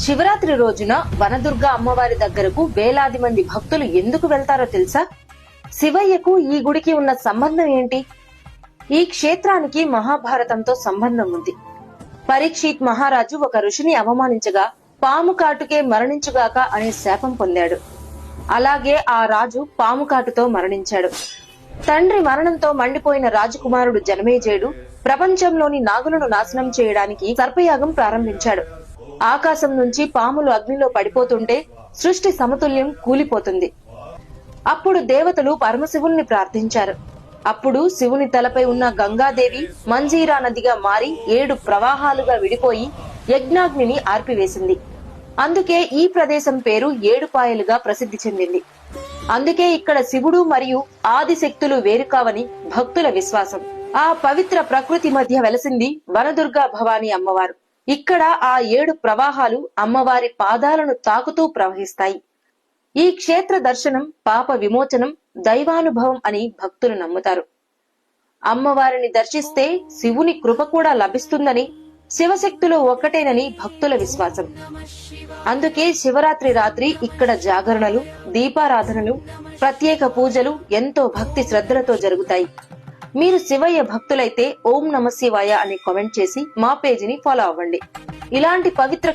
శివరాత్రి రోజున వనదుర్గ అమ్మవారి దగ్గరకు వేలాది మంది భక్తులు ఎందుకు వెళ్తారో తెలుసా? శివయ్యకు ఈ గుడికి ఉన్న సంబంధం ఏంటి? ఈ క్షేత్రానికి మహాభారతంతో సంబంధం ఉంది. పరీక్షిత్ మహారాజు ఒక ఋషిని అవమానించగా పాము కాటుకే మరణించుగాక అనే శాపం పొందాడు. అలాగే ఆ రాజు పాము కాటుతో మరణించాడు. తండ్రి మరణంతో మండిపోయిన రాజకుమారుడు జనమేజయుడు ప్రపంచంలోని నాగులను నాశనం చేయడానికి సర్పయాగం ప్రారంభించాడు. ఆకాశం నుంచి పాములు అగ్నిలో పడిపోతుంటే సృష్టి సమతుల్యం కూలిపోతుంది. అప్పుడు దేవతలు పరమశివుణ్ణి ప్రార్థించారు. అప్పుడు శివుని తలపై ఉన్న గంగాదేవి మంజీరా నదిగా మారి 7 ప్రవాహాలుగా విడిపోయి యజ్ఞాగ్నిని ఆర్పివేసింది. అందుకే ఈ ప్రదేశం పేరు ఏడుపాయలుగా ప్రసిద్ధి చెందింది. అందుకే ఇక్కడ శివుడు మరియు ఆదిశక్తులు వేరుకావని భక్తుల విశ్వాసం. ఆ పవిత్ర ప్రకృతి మధ్య వెలసింది వనదుర్గా భవానీ అమ్మవారు. ఇక్కడ ఆ 7 ప్రవాహాలు అమ్మవారి పాదాలను తాకుతూ ప్రవహిస్తాయి. ఈ క్షేత్ర దర్శనం పాప విమోచనం, దైవానుభవం అని భక్తులు నమ్ముతారు. అమ్మవారిని దర్శిస్తే శివుని కృప కూడా లభిస్తుందని, శివశక్తులు ఒక్కటేనని భక్తుల విశ్వాసం. అందుకే శివరాత్రి రాత్రి ఇక్కడ జాగరణలు, దీపారాధనలు, ప్రత్యేక పూజలు ఎంతో భక్తి శ్రద్ధలతో జరుగుతాయి. మీరు శివయ్య భక్తులైతే ఓం నమ శివాయ అని కామెంట్ చేసి మా పేజీని ఫాలో అవ్వండి. ఇలాంటి పవిత్ర